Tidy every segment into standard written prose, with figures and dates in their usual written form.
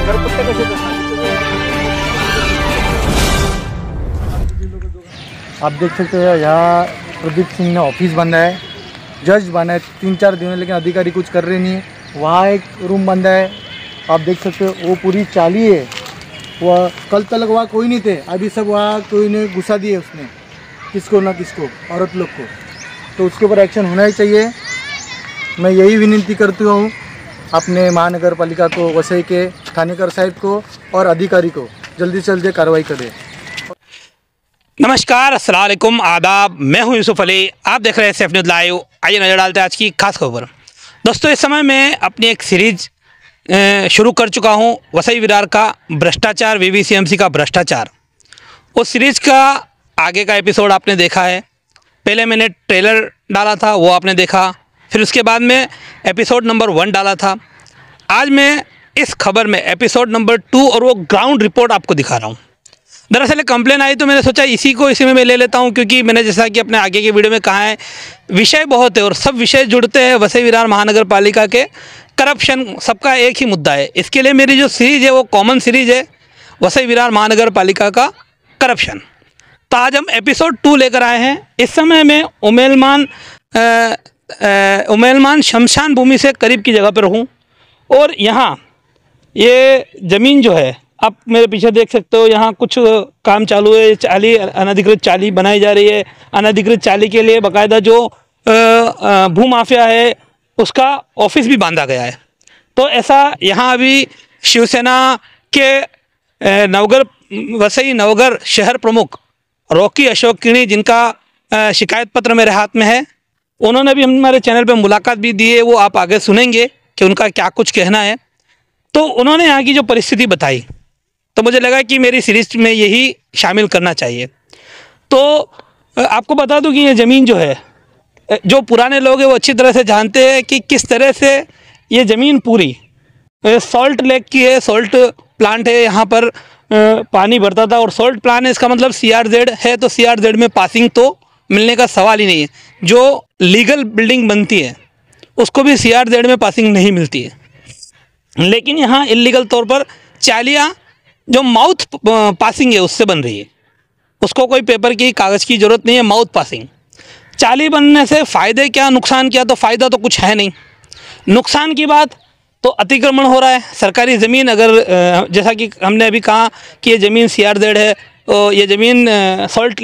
आप देख सकते हैं यहाँ प्रदीप सिंह ने ऑफिस बंदा है, जज बना है 3-4 दिन, लेकिन अधिकारी कुछ कर रहे नहीं है। वहाँ एक रूम बंदा है, आप देख सकते हो, वो पूरी चाली है। वह कल तक वहाँ कोई नहीं थे, अभी सब वहाँ कोई ने घुसा दिए उसने, किसको ना किसको, औरत लोग को। तो उसके ऊपर एक्शन होना ही चाहिए। मैं यही विनती करती हूँ अपने महानगर पालिका को, वसई के थानेदार साहब को और अधिकारी को जल्दी से जल्दी कार्रवाई करें। नमस्कार, अस्सलाम वालेकुम, आदाब। मैं हूं यूसुफ अली, आप देख रहे हैं सेफ न्यूज़ लाइव। आइए नज़र डालते हैं आज की खास खबर। दोस्तों, इस समय मैं अपनी एक सीरीज शुरू कर चुका हूं, वसई विरार का भ्रष्टाचार, वीवीसीएमसी का भ्रष्टाचार। उस सीरीज़ का आगे का एपिसोड आपने देखा है। पहले मैंने ट्रेलर डाला था, वो आपने देखा। फिर उसके बाद में एपिसोड नंबर 1 डाला था। आज मैं इस खबर में एपिसोड नंबर 2 और वो ग्राउंड रिपोर्ट आपको दिखा रहा हूँ। दरअसल कंप्लेन आई तो मैंने सोचा इसी में मैं ले लेता हूं, क्योंकि मैंने जैसा कि अपने आगे के वीडियो में कहा है, विषय बहुत है और सब विषय जुड़ते हैं वसई विरार महानगर पालिका के। करप्शन सबका एक ही मुद्दा है। इसके लिए मेरी जो सीरीज़ है वो कॉमन सीरीज़ है, वसई विरार महानगर पालिका का करप्शन। तो आज हम एपिसोड 2 लेकर आए हैं। इस समय मैं उमेलमान शमशान भूमि से करीब की जगह पर हूँ और यहाँ ये ज़मीन जो है, आप मेरे पीछे देख सकते हो, यहाँ कुछ काम चालू है। चाली, अनधिकृत चाली बनाई जा रही है। अनधिकृत चाली के लिए बाकायदा जो भू माफिया है उसका ऑफिस भी बांधा गया है। तो ऐसा यहाँ अभी शिवसेना के वसई नवगर शहर प्रमुख रॉकी अशोक किणी, जिनका शिकायत पत्र मेरे हाथ में है, उन्होंने भी हमारे चैनल पे मुलाकात भी दी है। वो आप आगे सुनेंगे कि उनका क्या कुछ कहना है। तो उन्होंने यहाँ की जो परिस्थिति बताई, तो मुझे लगा कि मेरी सीरीज में यही शामिल करना चाहिए। तो आपको बता दूं कि ये ज़मीन जो है, जो पुराने लोग हैं वो अच्छी तरह से जानते हैं कि किस तरह से ये ज़मीन पूरी सॉल्ट लेक की है। सॉल्ट प्लांट है, यहाँ पर पानी भरता था और सॉल्ट प्लांट है, इसका मतलब CRZ है। तो CRZ में पासिंग तो मिलने का सवाल ही नहीं है। जो लीगल बिल्डिंग बनती है उसको भी CRZ में पासिंग नहीं मिलती है, लेकिन यहाँ इलीगल तौर पर चालियाँ जो माउथ पासिंग है उससे बन रही है। उसको कोई पेपर की, कागज़ की ज़रूरत नहीं है, माउथ पासिंग। चाली बनने से फ़ायदे क्या, नुकसान क्या? तो फ़ायदा तो कुछ है नहीं। नुकसान की बात तो अतिक्रमण हो रहा है। सरकारी ज़मीन, अगर जैसा कि हमने अभी कहा कि ये ज़मीन CRZ है, तो ये ज़मीन सॉल्ट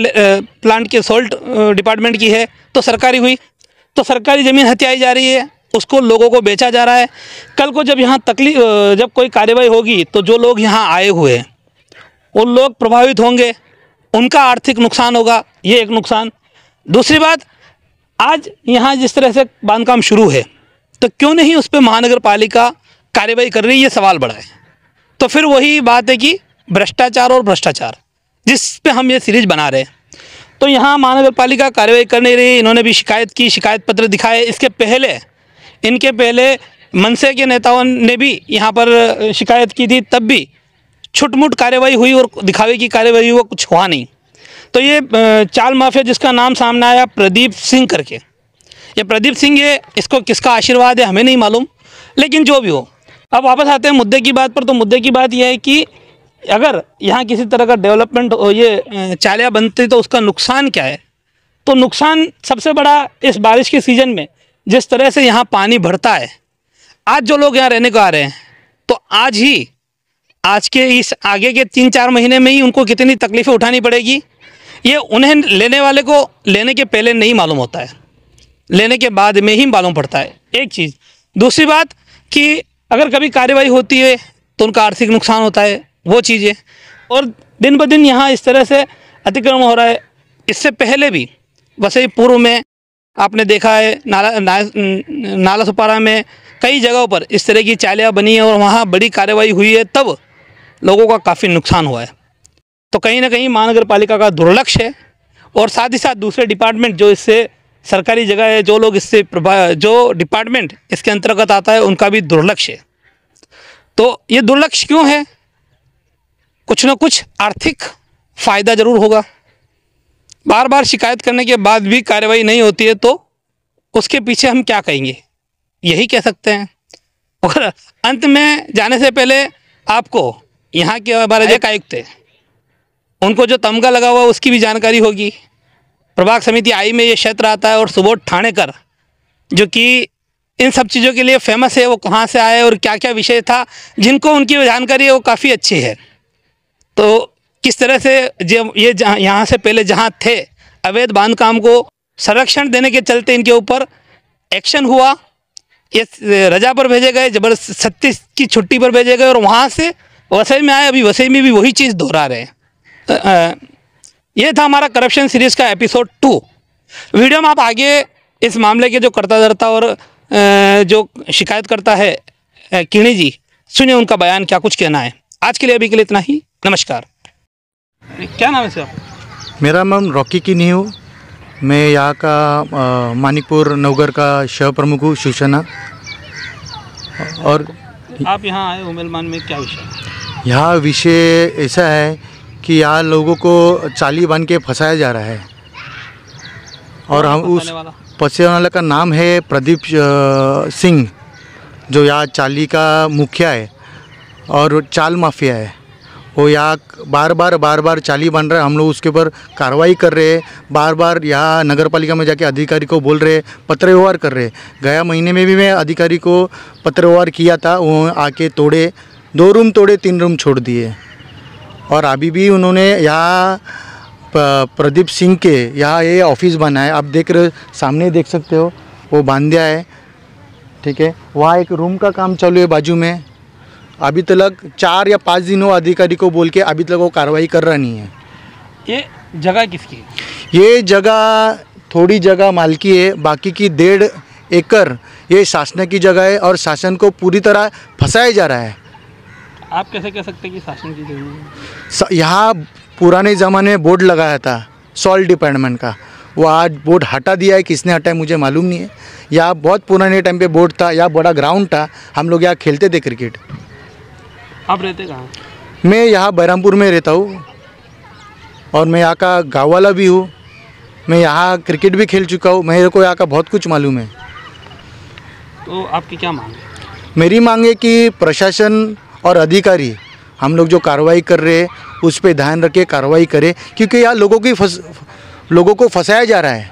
प्लांट के सॉल्ट डिपार्टमेंट की है, तो सरकारी हुई। तो सरकारी ज़मीन हथियाई जा रही है, उसको लोगों को बेचा जा रहा है। कल को जब यहाँ जब कोई कार्रवाई होगी तो जो लोग यहाँ आए हुए हैं उन लोग प्रभावित होंगे, उनका आर्थिक नुकसान होगा। ये एक नुकसान। दूसरी बात, आज यहाँ जिस तरह से बांधकाम शुरू है तो क्यों नहीं उस पर महानगर पालिका कार्रवाई कर रही है, ये सवाल बड़ा है। तो फिर वही बात है कि भ्रष्टाचार और भ्रष्टाचार, जिस पे हम ये सीरीज बना रहे हैं। तो यहाँ महानगर पालिका कार्रवाई कर नहीं रही। इन्होंने भी शिकायत की, शिकायत पत्र दिखाए। इनके पहले मनसे के नेताओं ने भी यहाँ पर शिकायत की थी, तब भी छुटमुट कार्रवाई हुई और दिखावे की कार्रवाई हुई, वो कुछ हुआ नहीं। तो ये चाल माफिया जिसका नाम सामने आया, प्रदीप सिंह करके, ये प्रदीप सिंह, ये इसको किसका आशीर्वाद है हमें नहीं मालूम, लेकिन जो भी हो। अब वापस आते हैं मुद्दे की बात पर। तो मुद्दे की बात यह है कि अगर यहाँ किसी तरह का डेवलपमेंट, ये चालियाँ बनती, तो उसका नुकसान क्या है? तो नुकसान सबसे बड़ा, इस बारिश के सीज़न में जिस तरह से यहाँ पानी भरता है, आज जो लोग यहाँ रहने को आ रहे हैं, तो आज के इस आगे के 3-4 महीने में ही उनको कितनी तकलीफ़ें उठानी पड़ेगी, ये उन्हें लेने वाले को लेने के पहले नहीं मालूम होता है, लेने के बाद में ही मालूम पड़ता है। एक चीज़। दूसरी बात कि अगर कभी कार्रवाई होती है तो उनका आर्थिक नुकसान होता है, वो चीज़ें। और दिन ब दिन यहाँ इस तरह से अतिक्रमण हो रहा है। इससे पहले भी वसई पूर्व में आपने देखा है, नाला सुपारा में कई जगहों पर इस तरह की चालियाँ बनी है और वहाँ बड़ी कार्रवाई हुई है, तब लोगों का काफ़ी नुकसान हुआ है। तो कहीं ना कहीं महानगर पालिका का दुर्लक्ष्य है, और साथ ही साथ दूसरे डिपार्टमेंट जो इससे सरकारी जगह है, जो लोग इससे जो डिपार्टमेंट इसके अंतर्गत आता है, उनका भी दुर्लक्ष्य है। तो ये दुर्लक्ष्य क्यों है? कुछ ना कुछ आर्थिक फ़ायदा ज़रूर होगा। बार बार शिकायत करने के बाद भी कार्रवाई नहीं होती है, तो उसके पीछे हम क्या कहेंगे, यही कह सकते हैं। और अंत में जाने से पहले आपको यहाँ के हमारे जो आयुक्त थे उनको जो तमगा लगा हुआ उसकी भी जानकारी होगी। प्रभाग समिति आई में ये क्षेत्र आता है और सुबोध ठाणेकर जो कि इन सब चीज़ों के लिए फेमस है, वो कहाँ से आए और क्या क्या विषय था जिनको उनकी जानकारी है वो काफ़ी अच्छी है। तो किस तरह से जो ये यहाँ से पहले जहाँ थे अवैध बांधकाम को संरक्षण देने के चलते इनके ऊपर एक्शन हुआ, ये रजा पर भेजे गए, जबरदस्ती की छुट्टी पर भेजे गए और वहाँ से वसई में आए। अभी वसई में भी वही चीज़ दोहरा रहे हैं। ये था हमारा करप्शन सीरीज़ का एपिसोड 2। वीडियो में आप आगे इस मामले के जो कर्ता धर्ता और जो शिकायत करता है किणी जी, सुनिए उनका बयान, क्या कुछ कहना है। आज के लिए अभी के लिए इतना ही, नमस्कार। क्या नाम है सर? मेरा नाम रॉकी किनी हूँ। मैं यहाँ का मानिकपुर नवगर का शह प्रमुख हूँ, शिवसेना। और आप यहाँ आए उमेलमान में, क्या विषय? यहाँ विषय ऐसा है कि यहाँ लोगों को चाली बांध के फंसाया जा रहा है और हम उस फंसाने वाले का नाम है प्रदीप सिंह, जो यहाँ चाली का मुखिया है और चाल माफिया है। वो यहाँ बार बार चाली बन रहा है। हम लोग उसके ऊपर कार्रवाई कर रहे हैं। बार बार यहाँ नगर पालिका में जाके अधिकारी को बोल रहे, पत्र व्यवहार कर रहे। गया महीने में भी मैं अधिकारी को पत्र व्यवहार किया था, वो आके तोड़े, 2 रूम तोड़े, 3 रूम छोड़ दिए। और अभी भी उन्होंने यहाँ प्रदीप सिंह के यहाँ ये ऑफिस बना है, आप देख रहे, सामने देख सकते हो, वो बांधिया है, ठीक है। वहाँ एक रूम का काम चालू है बाजू में। अभी तक 4 या 5 दिन हो अधिकारी को बोल के, अभी तक वो कार्रवाई कर रहा नहीं है। ये जगह किसकी है? ये जगह थोड़ी जगह मालकी है, बाकी की 1.5 एकड़ ये शासन की जगह है और शासन को पूरी तरह फंसाया जा रहा है। आप कैसे कह सकते हैं कि शासन की जगह? यहाँ पुराने ज़माने में बोर्ड लगाया था सॉल्ट डिपार्टमेंट का, वो आज बोर्ड हटा दिया है। किसने हटाया मुझे मालूम नहीं है। यहाँ बहुत पुराने टाइम पे बोर्ड था, यहाँ बड़ा ग्राउंड था, हम लोग यहाँ खेलते थे क्रिकेट। आप रहते कहाँ? मैं यहाँ बहरामपुर में रहता हूँ और मैं यहाँ का गाँव वाला भी हूँ। मैं यहाँ क्रिकेट भी खेल चुका हूँ, मेरे को यहाँ का बहुत कुछ मालूम है। तो आपकी क्या मांग है? मेरी मांग है कि प्रशासन और अधिकारी हम लोग जो कार्रवाई कर रहे हैं उस पर ध्यान रखे, कार्रवाई करे, क्योंकि यहाँ लोगों को फंसाया जा रहा है।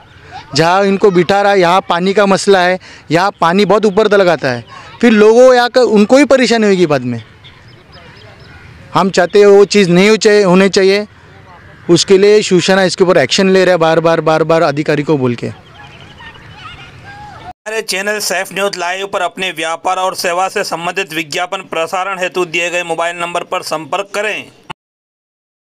जहाँ इनको बिठा रहा है, यहाँ पानी का मसला है, यहाँ पानी बहुत ऊपर तक आता है, फिर लोगों यहाँ का उनको ही परेशानी होगी बाद में। हम चाहते हैं वो चीज़ नहीं होने चाहिए, उसके लिए शिवसेना इसके ऊपर एक्शन ले रहा है बार बार अधिकारी को बोल के। हमारे चैनल सैफ न्यूज़ लाइव पर अपने व्यापार और सेवा से संबंधित विज्ञापन प्रसारण हेतु दिए गए मोबाइल नंबर पर संपर्क करें।